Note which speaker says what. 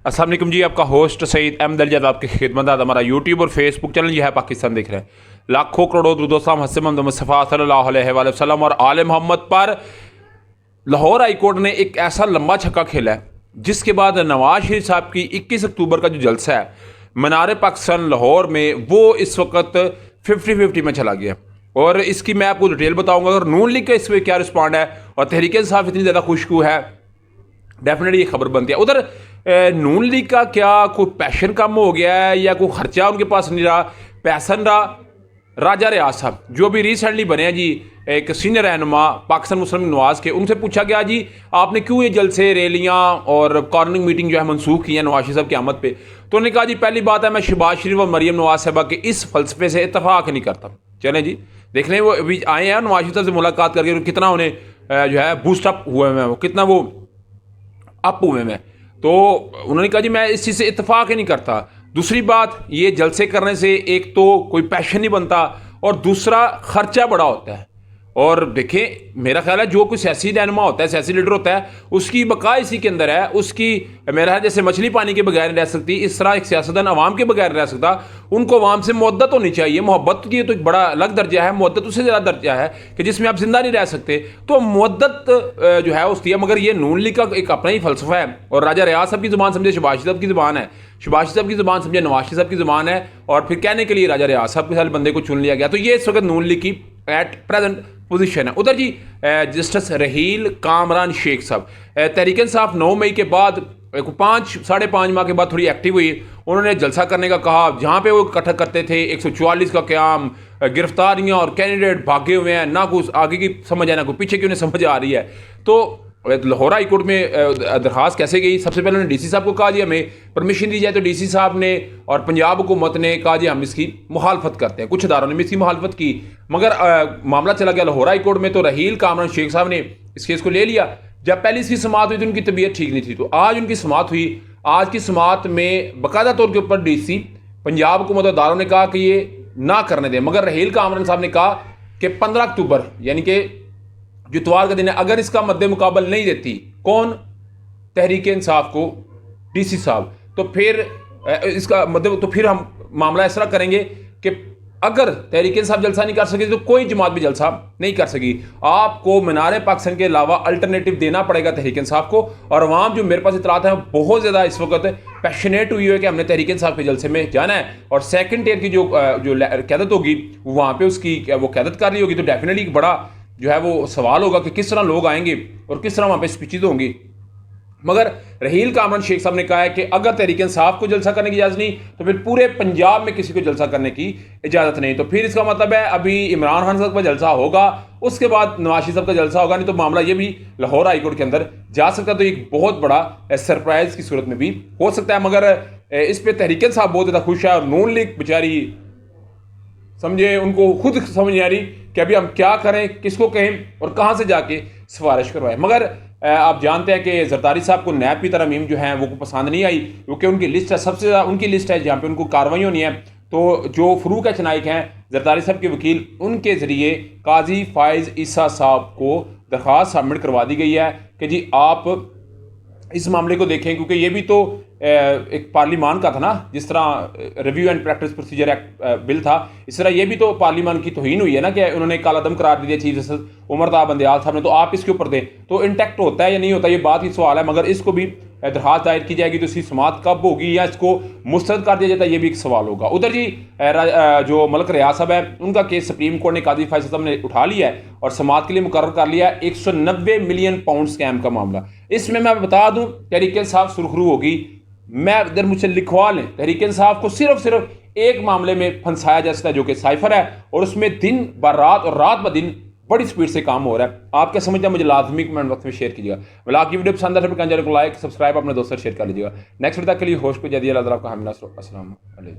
Speaker 1: अस्सलाम वालेकुम जी, आपका होस्ट सईद अहमद अली आपकी खिदमत। हमारा यूट्यूब और फेसबुक चैनल जो है पाकिस्तान देख रहे हैं। लाखों करोड़ों दुरुद-ओ-सलाम हज़रत मोहम्मद मुस्तफ़ा सल्लल्लाहु अलैहि वसल्लम और आले मोहम्मद पर। लाहौर हाई कोर्ट ने एक ऐसा लंबा छक्का खेला है जिसके बाद नवाज शरीफ साहब की 21 अक्टूबर का जो जलसा है मीनार पाकिस्तान लाहौर में, वो इस वक्त 50-50 में चला गया। और इसकी मैं आपको डिटेल बताऊंगा। और नून लीग का इस पर क्या रिस्पॉन्ड है और तहरीक इंसाफ इतनी ज़्यादा खुशकू है, डेफिनेटली ये खबर बनती है। उधर नून लीग का क्या कोई पैशन कम हो गया है या कोई खर्चा उनके पास नहीं रहा, पैसा नहीं रहा। राजा रियाज साहब जो अभी रिसेंटली बने हैं जी, एक सीनियर रहनुमा पाकिस्तान मुस्लिम नवाज के, उनसे पूछा गया जी आपने क्यों ये जलसे रैलियां और कॉर्नरिंग मीटिंग जो है मनसूख की है नवाज शरीफ साहब की आमद पे। तो उन्होंने कहा जी पहली बात है मैं शहबाज शरीफ और मरियम नवाज साहबा के इस फलसफे से इतफाक नहीं करता। चलें जी देख लें, वो अभी आए हैं नवाज शरीफ साहब से मुलाकात करके कितना उन्हें जो है बूस्टअप हुए हैं, वो कितना वो अप हुए में। तो उन्होंने कहा जी मैं इस चीज़ से इत्तेफाक ही नहीं करता। दूसरी बात, ये जलसे करने से एक तो कोई पैशन नहीं बनता और दूसरा खर्चा बड़ा होता है। और देखें, मेरा ख्याल है जो कोई सियासी रहनुमा होता है, सियासी लीडर होता है, उसकी बका इसी के अंदर है। उसकी मेरा ख्याल जैसे मछली पानी के बगैर नहीं रह सकती, इस तरह एक सियासतदान अवाम के बगैर रह सकता। उनको अवाम से मोहब्बत होनी चाहिए। मोहब्बत की तो एक बड़ा अलग दर्जा है, मोहब्बत उससे ज़्यादा दर्जा है कि जिसमें आप जिंदा नहीं रह सकते। तो मोहब्बत जो है उसकी है, मगर ये नून लीग का एक अपना ही फलसफा है। और राजा रियाज साहब की ज़ुबान समझे शहबाज साहब की ज़ुबान है, शहबाज साहब की ज़ुबान समझे नवाज शरीफ साहब की ज़ुबान है, और फिर कहने के लिए राजा रियाज साहब के सारे बंदे को चुन लिया गया। तो ये इस वक्त नून लीग की एट प्रेजेंट पोजीशन है। उधर जी जस्टिस रहील कामरान शेख साहब, तहरीक इंसाफ 9 मई के बाद 5-5.5 माह के बाद थोड़ी एक्टिव हुई। उन्होंने जलसा करने का कहा, जहाँ पे वो इकट्ठा करते थे 144 का क़याम, गिरफ्तारियाँ और कैंडिडेट भागे हुए हैं, ना कुछ आगे की समझ है ना कोई पीछे की उन्हें समझ आ रही है। तो लाहौर हाई कोर्ट में दरखास्त कैसे गई? सबसे पहले उन्होंने डीसी साहब को कहा जी हमें परमिशन दी जाए, तो डीसी साहब ने और पंजाब हुकूमत ने कहा जी हम इसकी मुखालफत करते हैं। कुछ अदारों ने भी इसकी मुखालफत की, मगर मामला चला गया लाहौर हाई कोर्ट में। तो रहील कामरान शेख साहब ने इस केस को ले लिया। जब पहले इसकी समाअत हुई तो उनकी तबीयत ठीक नहीं थी, तो आज उनकी समाअत हुई। आज की समाअत में बाकायदा तौर के ऊपर डीसी पंजाब हुकूमत अदारों ने कहा कि ये ना करने दें, मगर रहील कामरान साहब ने कहा कि 15 अक्टूबर यानी कि जो इतवार का दिन है, अगर इसका मद्दे मुकाबल नहीं देती कौन, तहरीक इंसाफ को डीसी साहब, तो फिर इसका मतलब तो फिर हम मामला इस तरह करेंगे कि अगर तहरीक इंसाफ जलसा नहीं कर सकी तो कोई जमात भी जलसा नहीं कर सकी। आपको मीनार पाकिस्तान के अलावा अल्टरनेटिव देना पड़ेगा तहरीक इंसाफ को। और अवाम जो मेरे पास इतलात है बहुत ज़्यादा इस वक्त पैशनेट हुई है कि हमने तहरीक इंसाफ के जलसे में जाना है। और सेकंड टियर की जो क़यादत होगी वहाँ पे उसकी वो क़यादत कर रही होगी, तो डेफिनेटली बड़ा जो है वो सवाल होगा कि किस तरह लोग आएंगे और किस तरह वहाँ पे स्पीचेज होंगी। मगर रहील कामरान शेख साहब ने कहा है कि अगर तहरीक इंसाफ को जलसा करने की इजाज़त नहीं तो फिर पूरे पंजाब में किसी को जलसा करने की इजाज़त नहीं। तो फिर इसका मतलब है अभी इमरान खान साहब का जलसा होगा, उसके बाद नवाज शरीफ साहब का जलसा होगा, नहीं तो मामला ये भी लाहौर हाई कोर्ट के अंदर जा सकता है। तो एक बहुत बड़ा सरप्राइज की सूरत में भी हो सकता है। मगर इस पर तहरीक इंसाफ बहुत ज़्यादा खुश है और नून लीग बेचारी समझे, उनको खुद समझ नहीं आ रही कि अभी हम क्या करें, किसको कहें और कहाँ से जाके सिफारिश करवाएं। मगर आप जानते हैं कि जरदारी साहब को नैब की तरमीम जो है वो पसंद नहीं आई, क्योंकि उनकी लिस्ट है, सबसे ज़्यादा उनकी लिस्ट है जहाँ पे उनको कार्रवाई होनी है। तो जो फरूक एच नाइक हैं जरदारी साहब के वकील, उनके ज़रिए काजी फाइज ईसा साहब को दरख्वास्त सबमिट करवा दी गई है कि जी आप इस मामले को देखें, क्योंकि ये भी तो एक पार्लिमान का था ना, जिस तरह review and practice procedure act bill था, इस तरह ये भी तो पार्लिमान की तौहीन हुई है ना कि उन्होंने कालादम करार दिया चीफ जस्टिस उमर ताब बंदयाल साहब ने। तो आप इसके ऊपर दें तो इंटैक्ट होता है या नहीं होता, ये बात ही सवाल है। मगर इसको भी दरखास्त दायर की जाएगी तो इसकी समाअत कब होगी या इसको मुस्तरद कर दिया जाता है, ये भी एक सवाल होगा। उधर जी जो मलक रियाज साहब है उनका केस सुप्रीम कोर्ट ने काजी फाइज साहब ने उठा लिया है और समाअत के लिए मुकर्रर कर लिया है 190 मिलियन पाउंड स्कैम का मामला। इसमें मैं बता दूं तहरीक इंसाफ सुरखरू होगी। मैं इधर मुझसे लिखवा लें, तहरीक इंसाफ को सिर्फ एक मामले में फंसाया जा सकता है जो कि साइफर है, और उसमें दिन ब रात और रात ब दिन बड़ी स्पीड से काम हो रहा है। आप क्या समझते हैं मुझे लाजमी कमेंट वक्त में शेयर कीजिएगा। मतलब आपकी वीडियो पसंद है तो लाइक सब्सक्राइब अपने दोस्तों शेयर कर लीजिएगा। नेक्स्ट वीडियो तक के लिए होस्ट को जदिया आपका हम। अस्सलाम वालेकुम।